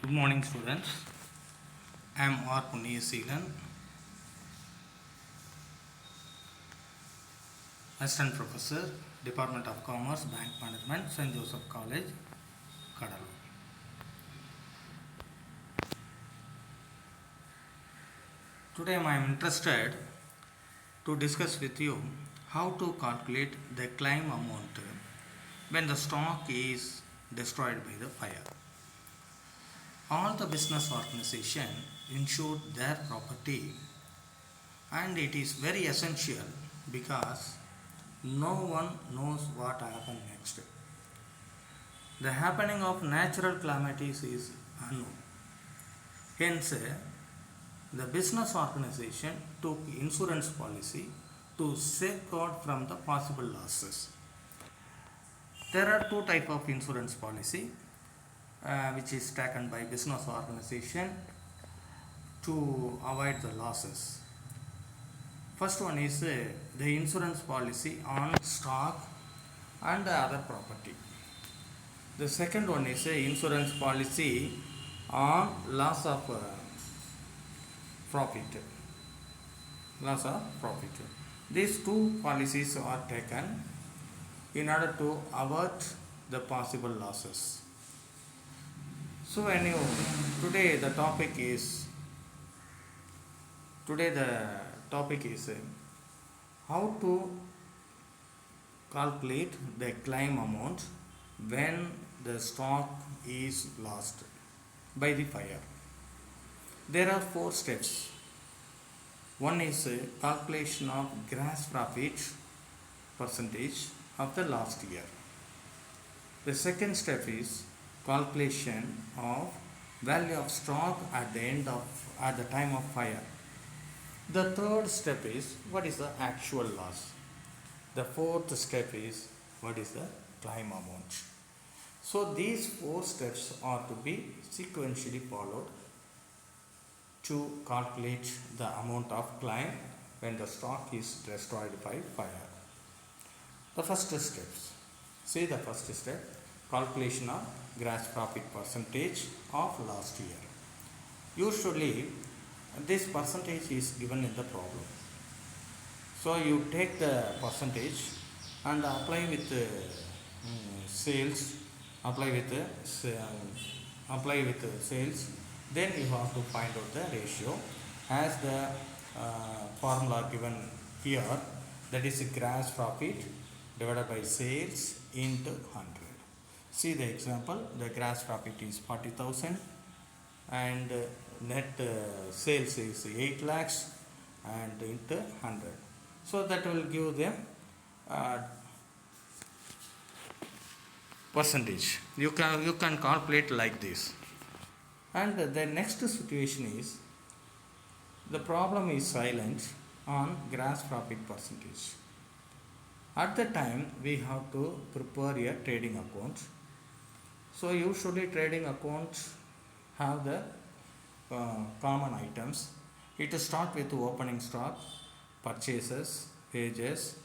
Good morning, students. I am R. Punniyaseelan, Assistant Professor, Department of Commerce, Bank Management, St.Joseph College, Cuddalore. Today I am interested to discuss with you how to calculate the claim amount when the stock is destroyed by the fire. All the business organization insure their property, and it is very essential because no one knows what happened next. The happening of natural calamities is unknown. Hence, the business organization took insurance policy to safeguard from the possible losses. There are two types of insurance policy which is taken by business organization to avoid the losses. First one is the insurance policy on stock and other property. The second one is insurance policy on loss of profit. Loss of profit. These two policies are taken in order to avert the possible losses. So today the topic is how to calculate the claim amount when the stock is lost by the fire. There are 4 steps. One is calculation of gross profit percentage of the last year. The second step is calculation of value of stock at the time of fire. The third step is what is the actual loss. The fourth step is what is the claim amount. So these 4 steps are to be sequentially followed to calculate the amount of claim when the stock is destroyed by fire. The first steps. See the first step, calculation of gross profit percentage of last year. Usually this percentage is given in the problem. So you take the percentage and apply with sales, apply with sales. Then you have to find out the ratio as the formula given here, that is gross profit divided by sales into 100. See the example, the gross profit is 40,000 and net sales is 8 lakhs and into 100. So that will give the percentage. You can calculate like this. And the next situation is the problem is silent on gross profit percentage. At the time we have to prepare a trading account. So usually trading accounts have the common items. It starts with opening stock, purchases, wages,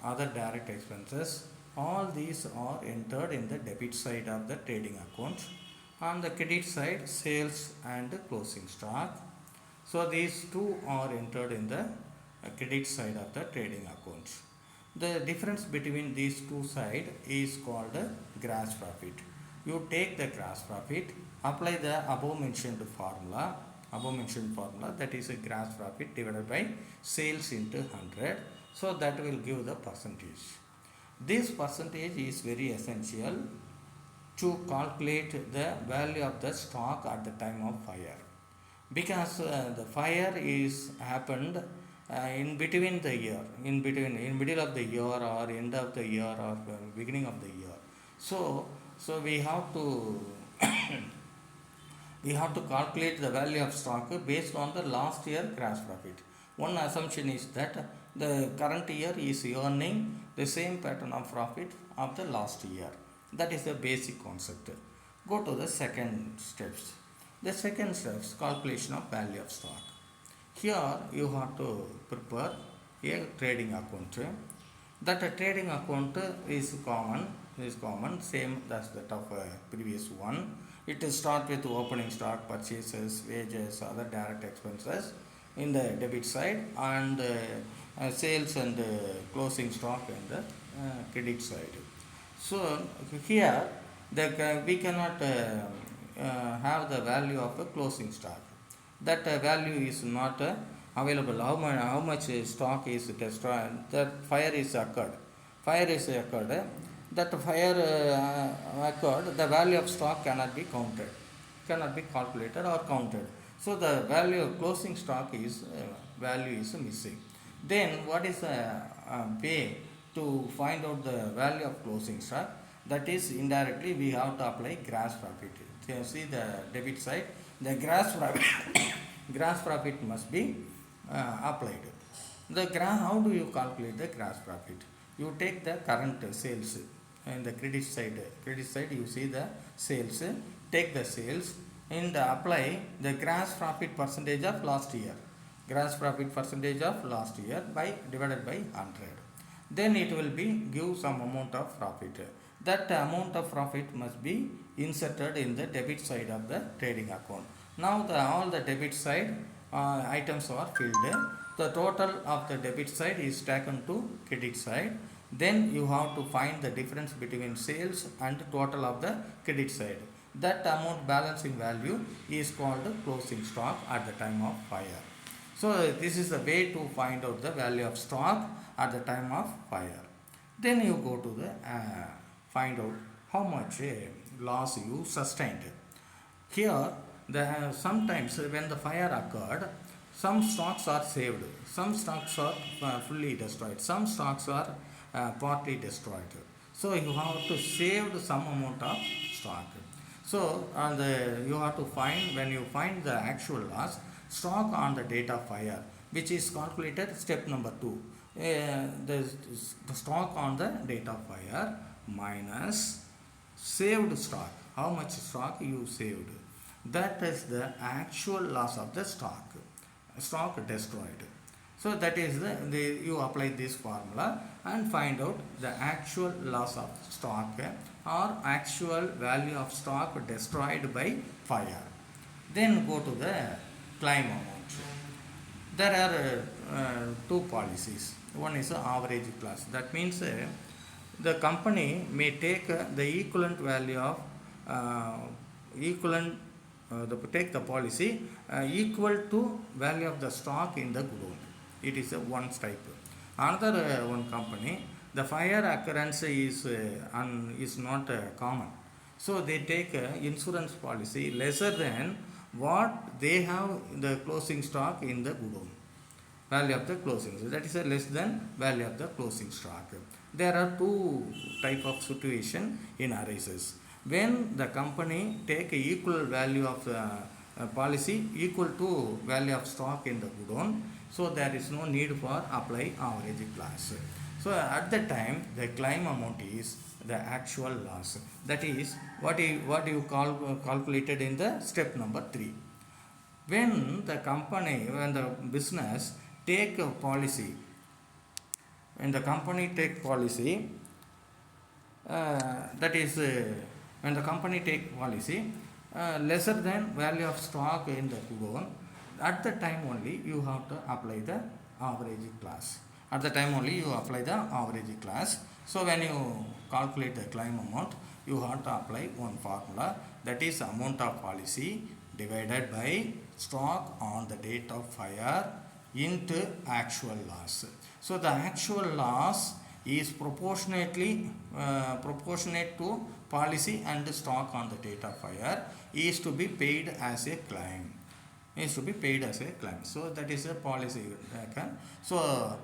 other direct expenses. All these are entered in the debit side of the trading account. On the credit side, sales and closing stock. So these two are entered in the credit side of the trading account. The difference between these two sides is called gross profit. You take the gross profit, apply the above mentioned formula, that is a gross profit divided by sales into 100. So that will give the percentage. This percentage is very essential to calculate the value of the stock at the time of fire, because the fire is happened in between the year, in middle of the year or end of the year or beginning of the year. So we have to calculate the value of stock based on the last year gross profit. One assumption is that the current year is earning the same pattern of profit of the last year. That is the basic concept. Go to the second steps. The second steps, calculation of value of stock. Here you have to prepare a trading account. That trading account is common, same as that of previous one. It will start with opening stock, purchases, wages, other direct expenses in the debit side, and sales and closing stock in the credit side. So here we cannot have the value of a closing stock. That value is not available. How much stock is destroyed? That fire is occurred. Fire is occurred. That fire occurred. The value of stock cannot be counted, cannot be calculated or counted. So the value of closing stock is value is missing. Then what is the way to find out the value of closing stock? That is, indirectly we have to apply gross profit. So see the debit side, the gross profit gross profit must be applied. How do you calculate the gross profit? You take the current sales in the credit side. Credit side you see the sales. Take the sales and apply the gross profit percentage of last year. Gross profit percentage of last year by divided by 100. Then it will be give some amount of profit. That amount of profit must be inserted in the debit side of the trading account. Now all the debit side items are filled. The total of the debit side is taken to credit side. Then you have to find the difference between sales and total of the credit side. That amount balancing value is called closing stock at the time of fire. So this is the way to find out the value of stock at the time of fire. Then you go to the find out how much loss you sustained. Here sometimes when the fire occurred, some stocks are saved, some stocks are fully destroyed, some stocks are partly destroyed. So you have to save some amount of stock. So you have to find, when you find the actual loss, stock on the date of fire, which is calculated step number 2. The stock on the date of fire minus saved stock. How much stock you saved? That is the actual loss of the stock destroyed. So that is you apply this formula and find out the actual loss of stock or actual value of stock destroyed by fire. Then go to the claim amount. There are two policies. One is average class. That means the company may take the equivalent value of take the policy equal to value of the stock in the godown. It is one type. Another one company, the fire occurrence is not common. So they take insurance policy lesser than what they have the closing stock in the godown. Value of the closing. So that is less than value of the closing stock. There are two type of situation in arises. When the company take equal value of policy equal to value of stock in the godown, so there is no need for apply average class. So at that time the claim amount is the actual loss. That is what you calculated in the step number 3. When the business take a policy, when the company take policy, that is when the company take policy lesser than value of stock in the godown, at the time only you have to apply the average class. At the time only you apply the average class. So when you calculate the claim amount, you have to apply one formula, that is amount of policy divided by stock on the date of fire into actual loss. So the actual loss is proportionate to policy and stock on the date of fire is to be paid as a claim. So that is a policy. So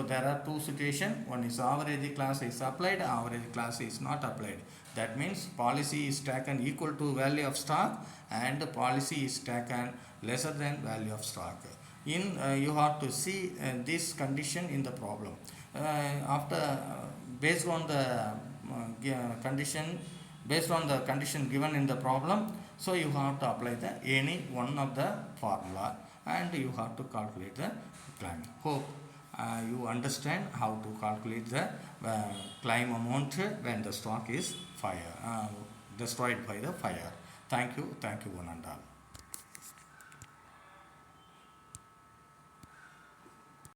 there are two situations. One is average class is applied, average class is not applied. That means policy is taken equal to value of stock and the policy is taken lesser than value of stock. You have to see this condition in the problem. Based on the condition given in the problem, so you have to apply any one of the formula and you have to calculate the claim. Hope you understand how to calculate the claim amount when the stock is destroyed by the fire. Thank you one and all.